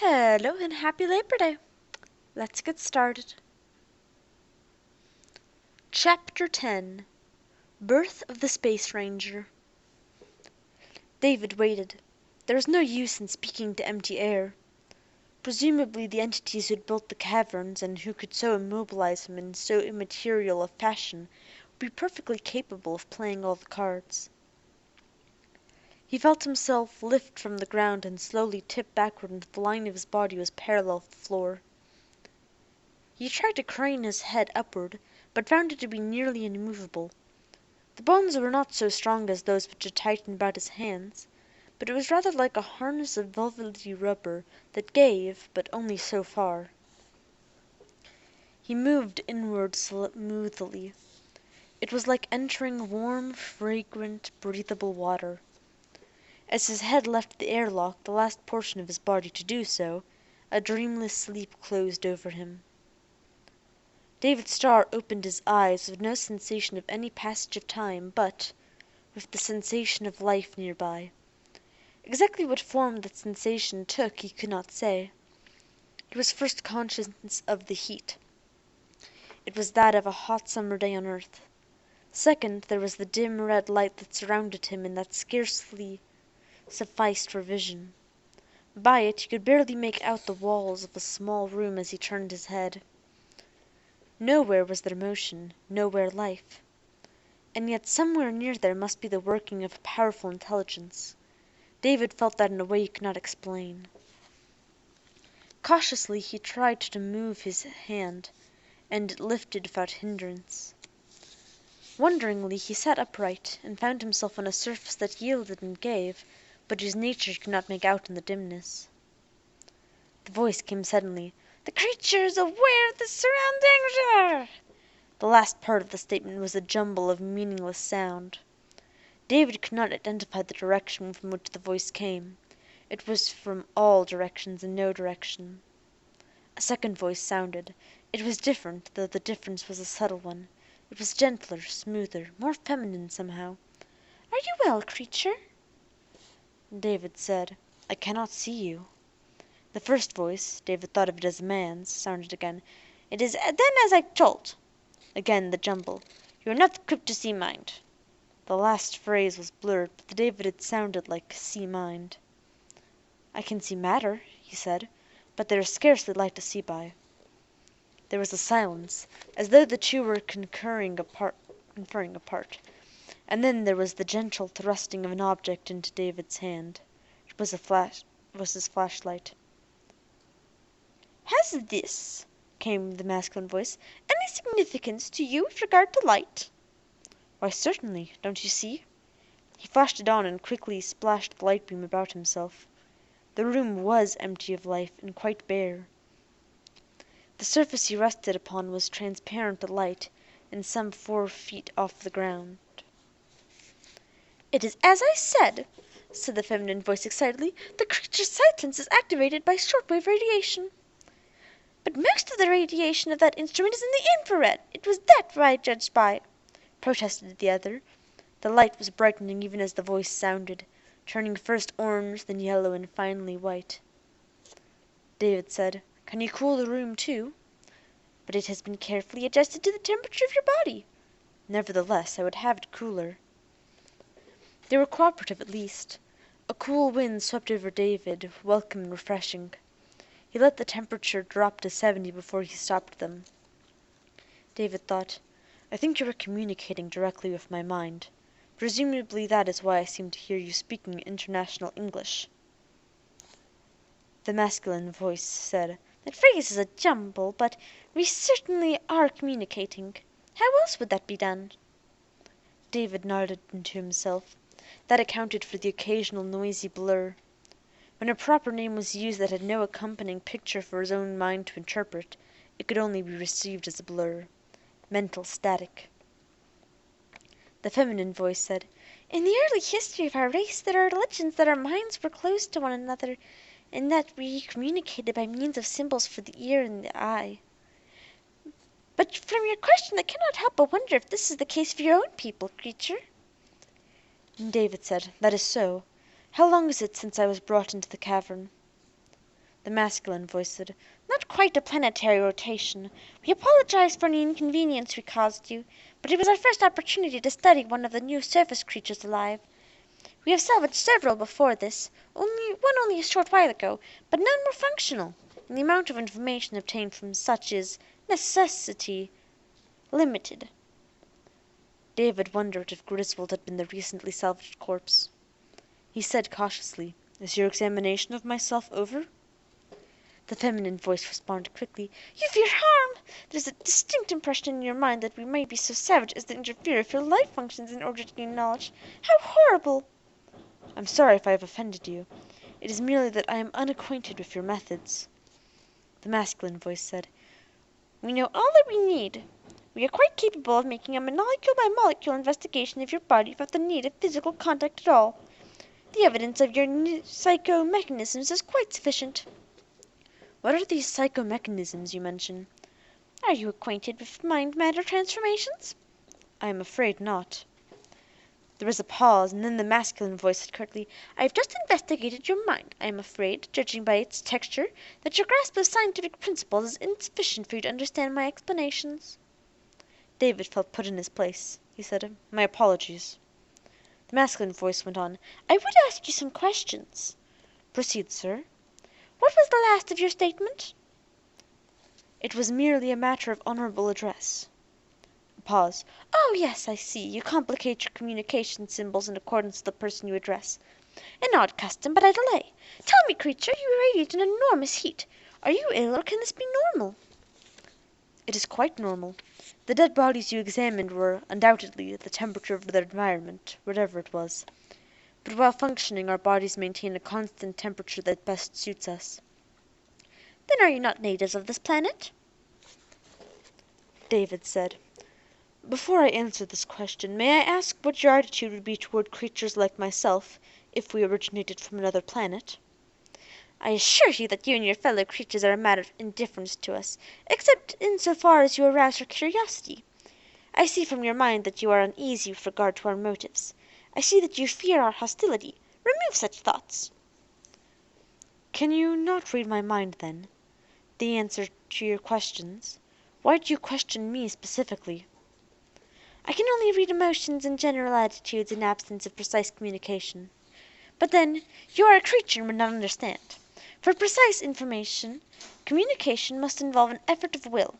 Hello and happy Labor Day. Let's get started. Chapter 10 Birth of the Space Ranger. David waited. There was no use in speaking to empty air. Presumably the entities who had built the caverns and who could so immobilize him in so immaterial a fashion would be perfectly capable of playing all the cards. He felt himself lift from the ground and slowly tip backward until the line of his body was parallel with the floor. He tried to crane his head upward, but found it to be nearly immovable. The bonds were not so strong as those which had tightened about his hands, but it was rather like a harness of velvety rubber that gave, but only so far. He moved inward smoothly. It was like entering warm, fragrant, breathable water. As his head left the airlock, the last portion of his body to do so, a dreamless sleep closed over him. David Starr opened his eyes with no sensation of any passage of time, but with the sensation of life nearby. Exactly what form that sensation took he could not say. He was first conscious of the heat. It was that of a hot summer day on earth. Second, there was the dim red light that surrounded him and that scarcely sufficed for vision. By it he could barely make out the walls of a small room as he turned his head. Nowhere was there motion, nowhere life. And yet somewhere near there must be the working of a powerful intelligence. David felt that in a way he could not explain. Cautiously he tried to move his hand, and it lifted without hindrance. Wonderingly he sat upright, and found himself on a surface that yielded and gave, but whose nature he could not make out in the dimness. The voice came suddenly. "The creature is aware of the surroundings." The last part of the statement was a jumble of meaningless sound. David could not identify the direction from which the voice came. It was from all directions and no direction. A second voice sounded. It was different, though the difference was a subtle one. It was gentler, smoother, more feminine somehow. "Are you well, creature?" David said, "I cannot see you." The first voice, David thought of it as a man's, sounded again. "It is then as I told." Again the jumble. "You are not equipped to see mind." The last phrase was blurred, but to David it sounded like "see mind." "I can see matter," he said, "but there is scarcely light to see by." There was a silence, as though the two were conferring apart, and then there was the gentle thrusting of an object into David's hand. It was his flashlight. "Has this," came the masculine voice, "any significance to you with regard to light?" "Why, certainly. Don't you see?" He flashed it on and quickly splashed the light beam about himself. The room was empty of life and quite bare. The surface he rested upon was transparent to light, and some 4 feet off the ground. "It is as I said," said the feminine voice excitedly. "The creature's sight sense is activated by shortwave radiation." "But most of the radiation of that instrument is in the infrared. It was that I judged by," protested the other. The light was brightening even as the voice sounded, turning first orange, then yellow, and finally white. David said, "Can you cool the room too?" "But it has been carefully adjusted to the temperature of your body." "Nevertheless, I would have it cooler." They were cooperative at least. A cool wind swept over David, welcome and refreshing. He let the temperature drop to 70 before he stopped them. David thought, "I think you are communicating directly with my mind. Presumably that is why I seem to hear you speaking international English." The masculine voice said, "That phrase is a jumble, but we certainly are communicating. How else would that be done?" David nodded to himself. That accounted for the occasional noisy blur. When a proper name was used that had no accompanying picture for his own mind to interpret, it could only be received as a blur. Mental static. The feminine voice said, "In the early history of our race there are legends that our minds were close to one another, and that we communicated by means of symbols for the ear and the eye. But from your question I cannot help but wonder if this is the case for your own people, creature." David said, "That is so. How long is it since I was brought into the cavern?" The the masculine voice said. "Not quite a planetary rotation. We apologize for any inconvenience we caused you, but it was our first opportunity to study one of the new surface creatures alive. We have salvaged several before this, only a short while ago, but none more functional, and the amount of information obtained from such is, necessity, limited." David wondered if Griswold had been the recently salvaged corpse. He said cautiously, "Is your examination of myself over?" The feminine voice responded quickly, "You fear harm! There is a distinct impression in your mind that we may be so savage as to interfere with your life functions in order to gain knowledge. How horrible!" "I'm sorry if I have offended you. It is merely that I am unacquainted with your methods." The masculine voice said, "We know all that we need. We are quite capable of making a molecule-by-molecule investigation of your body without the need of physical contact at all. The evidence of your psychomechanisms is quite sufficient." "What are these psychomechanisms you mention?" "Are you acquainted with mind-matter transformations?" "I am afraid not." There was a pause, and then the masculine voice said curtly, "I have just investigated your mind. I am afraid, judging by its texture, that your grasp of scientific principles is insufficient for you to understand my explanations." David felt put in his place. He said, "My apologies." The masculine voice went on, "I would ask you some questions." "Proceed, sir." "What was the last of your statement?" "It was merely a matter of honorable address." A pause. "Oh, yes, I see. You complicate your communication symbols in accordance with the person you address. An odd custom, but I delay. Tell me, creature, you radiate an enormous heat. Are you ill, or can this be normal?" "It is quite normal. The dead bodies you examined were, undoubtedly, at the temperature of their environment, whatever it was. But while functioning, our bodies maintain a constant temperature that best suits us." "Then are you not natives of this planet?" David said, "Before I answer this question, may I ask what your attitude would be toward creatures like myself, if we originated from another planet?" "I assure you that you and your fellow creatures are a matter of indifference to us, except in so far as you arouse our curiosity. I see from your mind that you are uneasy with regard to our motives. I see that you fear our hostility. Remove such thoughts." "Can you not read my mind, then? The answer to your questions? Why do you question me specifically?" "I can only read emotions and general attitudes in absence of precise communication. But then, you are a creature and would not understand. For precise information, communication must involve an effort of will.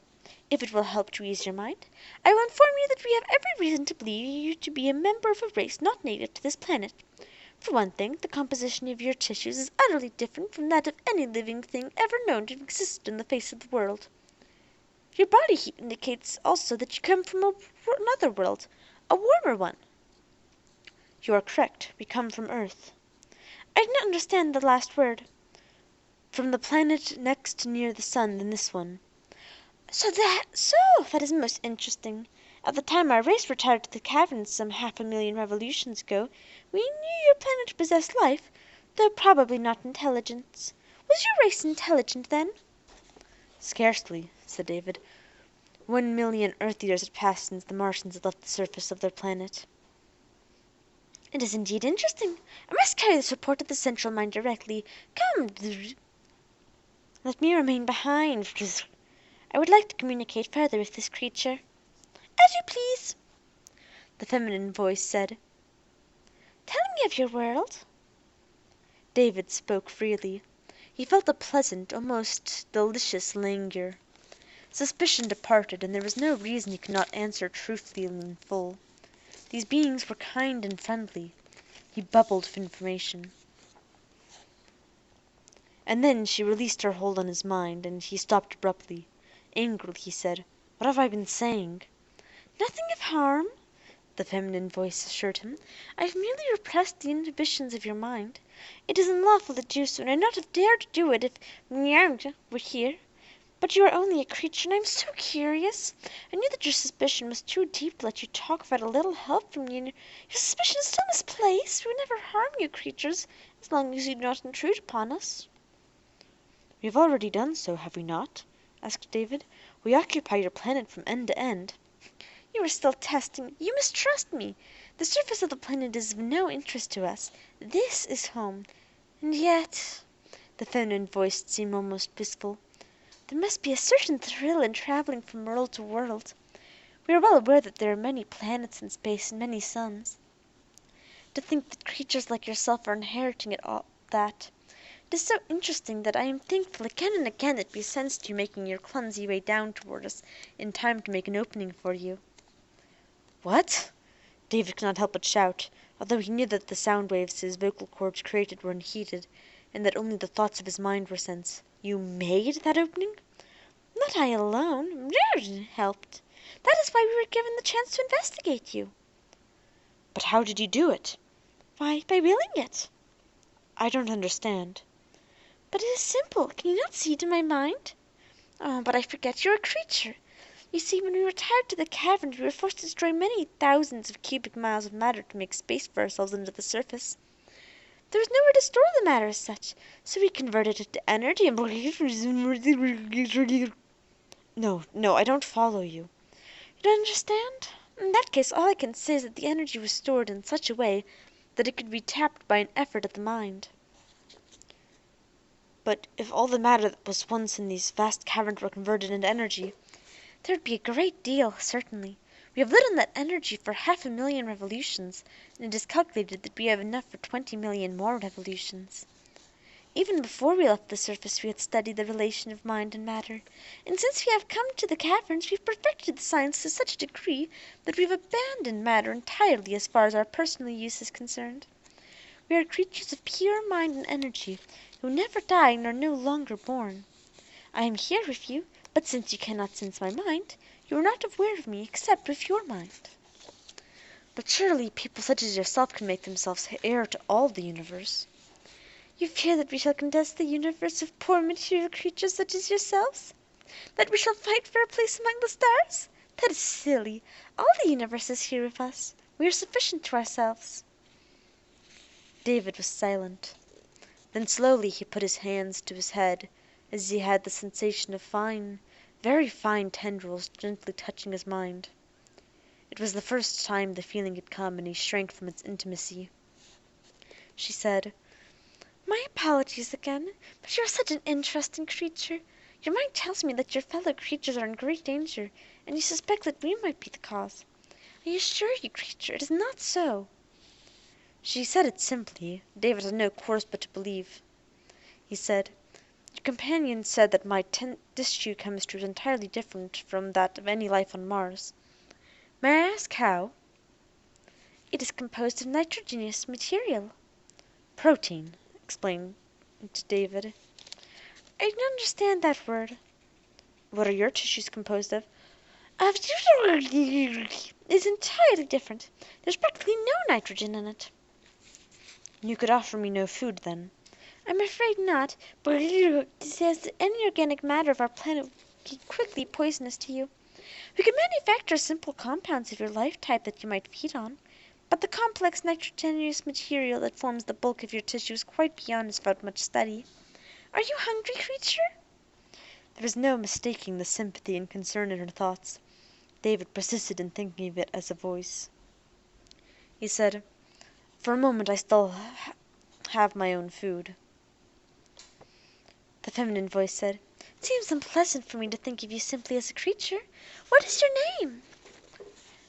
If it will help to ease your mind, I will inform you that we have every reason to believe you to be a member of a race not native to this planet. For one thing, the composition of your tissues is utterly different from that of any living thing ever known to exist on the face of the world. Your body heat indicates also that you come from another world, a warmer one." "You are correct. We come from Earth." "I did not understand the last word." "From the planet next near the sun than this one." So, that is most interesting. At the time our race retired to the caverns some 500,000 revolutions ago, we knew your planet possessed life, though probably not intelligence. Was your race intelligent then?" "Scarcely," said David. 1,000,000 Earth years had passed since the Martians had left the surface of their planet. "It is indeed interesting. I must carry this report to the central mind directly. Come, let me remain behind. I would like to communicate further with this creature." "As you please," the feminine voice said. "Tell me of your world." David spoke freely. He felt a pleasant, almost delicious languor. Suspicion departed, and there was no reason he could not answer truthfully and in full. These beings were kind and friendly. He bubbled with information. And then she released her hold on his mind, and he stopped abruptly. Angrily he said, "What have I been saying?" "Nothing of harm," the feminine voice assured him. "I have merely repressed the inhibitions of your mind. It is unlawful to do so, and I would not have dared to do it if M'nyange were here. But you are only a creature, and I am so curious. I knew that your suspicion was too deep to let you talk without a little help from you, and your suspicion is still misplaced. We would never harm you creatures, as long as you do not intrude upon us." "We have already done so, have we not?" asked David. "We occupy your planet from end to end." "You are still testing me. You mistrust me. The surface of the planet is of no interest to us. This is home. And yet The feminine voice seemed almost wistful. "There must be a certain thrill in traveling from world to world. We are well aware that there are many planets in space and many suns. To think that creatures like yourself are inheriting it all that. It is so interesting that I am thankful again and again that we sensed you making your clumsy way down toward us in time to make an opening for you." "What?" David could not help but shout, although he knew that the sound waves his vocal cords created were unheeded, and that only the thoughts of his mind were sense. "You made that opening?" "Not I alone. Reardon helped. That is why we were given the chance to investigate you." "But how did you do it?" "Why, by willing it." "I don't understand." "But it is simple. Can you not see it in my mind? Oh, but I forget you are a creature. You see, when we retired to the caverns we were forced to destroy many thousands of cubic miles of matter to make space for ourselves under the surface. There was nowhere to store the matter as such, so we converted it to energy and No, no, I don't follow you. You don't understand? In that case, all I can say is that the energy was stored in such a way that it could be tapped by an effort of the mind." But if all the matter that was once in these vast caverns were converted into energy, "There would be a great deal, certainly. We have lived on that energy for 500,000 revolutions, and it is calculated that we have enough for 20,000,000 more revolutions. Even before we left the surface we had studied the relation of mind and matter, and since we have come to the caverns we have perfected the science to such a degree that we have abandoned matter entirely as far as our personal use is concerned. We are creatures of pure mind and energy, who never die and are no longer born. I am here with you, but since you cannot sense my mind, you are not aware of me except with your mind." but surely people such as yourself can make themselves heir to all the universe. "You fear that we shall contest the universe with poor material creatures such as yourselves? That we shall fight for a place among the stars? That is silly. All the universe is here with us. We are sufficient to ourselves." David was silent. Then slowly he put his hands to his head, as he had the sensation of fine, very fine tendrils gently touching his mind. It was the first time the feeling had come, and he shrank from its intimacy. She said, "My apologies again, but you are such an interesting creature. Your mind tells me that your fellow creatures are in great danger, and you suspect that we might be the cause. I assure you, creature, it is not so." She said it simply. David had no course but to believe. He said, "Your companion said that my tissue chemistry was entirely different from that of any life on Mars. May I ask how?" "It is composed of nitrogenous material." "Protein," explained David. "I don't understand that word." "What are your tissues composed of?" "Of is entirely different. There's practically no nitrogen in it." "You could offer me no food, then?" "I'm afraid not, but any organic matter of our planet would be quickly poisonous to you. We could manufacture simple compounds of your life type that you might feed on, but the complex nitrogenous material that forms the bulk of your tissue is quite beyond us without much study. Are you hungry, creature?" There was no mistaking the sympathy and concern in her thoughts. David persisted in thinking of it as a voice. He said, "For a moment I still have my own food." The feminine voice said, "It seems unpleasant for me to think of you simply as a creature. What is your name?"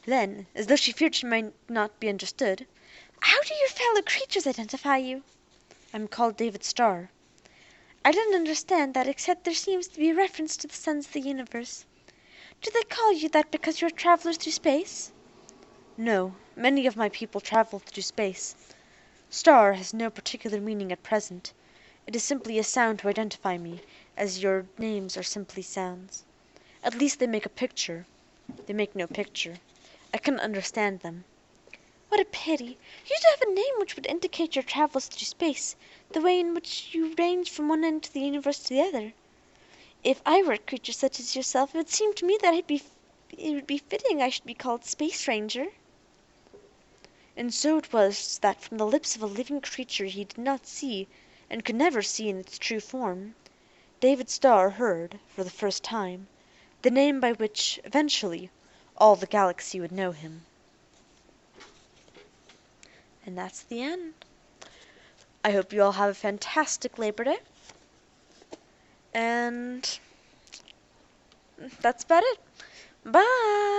Then, as though she feared she might not be understood, "How do your fellow creatures identify you?" "I am called David Starr." "I don't understand that, except there seems to be a reference to the suns of the universe. Do they call you that because you are travelers through space?" "No, many of my people travel through space. Starr has no particular meaning at present. It is simply a sound to identify me, as your names are simply sounds. At least they make a picture. They make no picture. I cannot understand them." "What a pity! You should have a name which would indicate your travels through space, the way in which you range from one end of the universe to the other. If I were a creature such as yourself, it would seem to me that it would be fitting I should be called Space Ranger." And so it was that from the lips of a living creature he did not see, and could never see in its true form, David Starr heard, for the first time, the name by which, eventually, all the galaxy would know him. And that's the end. I hope you all have a fantastic Labor Day. And that's about it. Bye!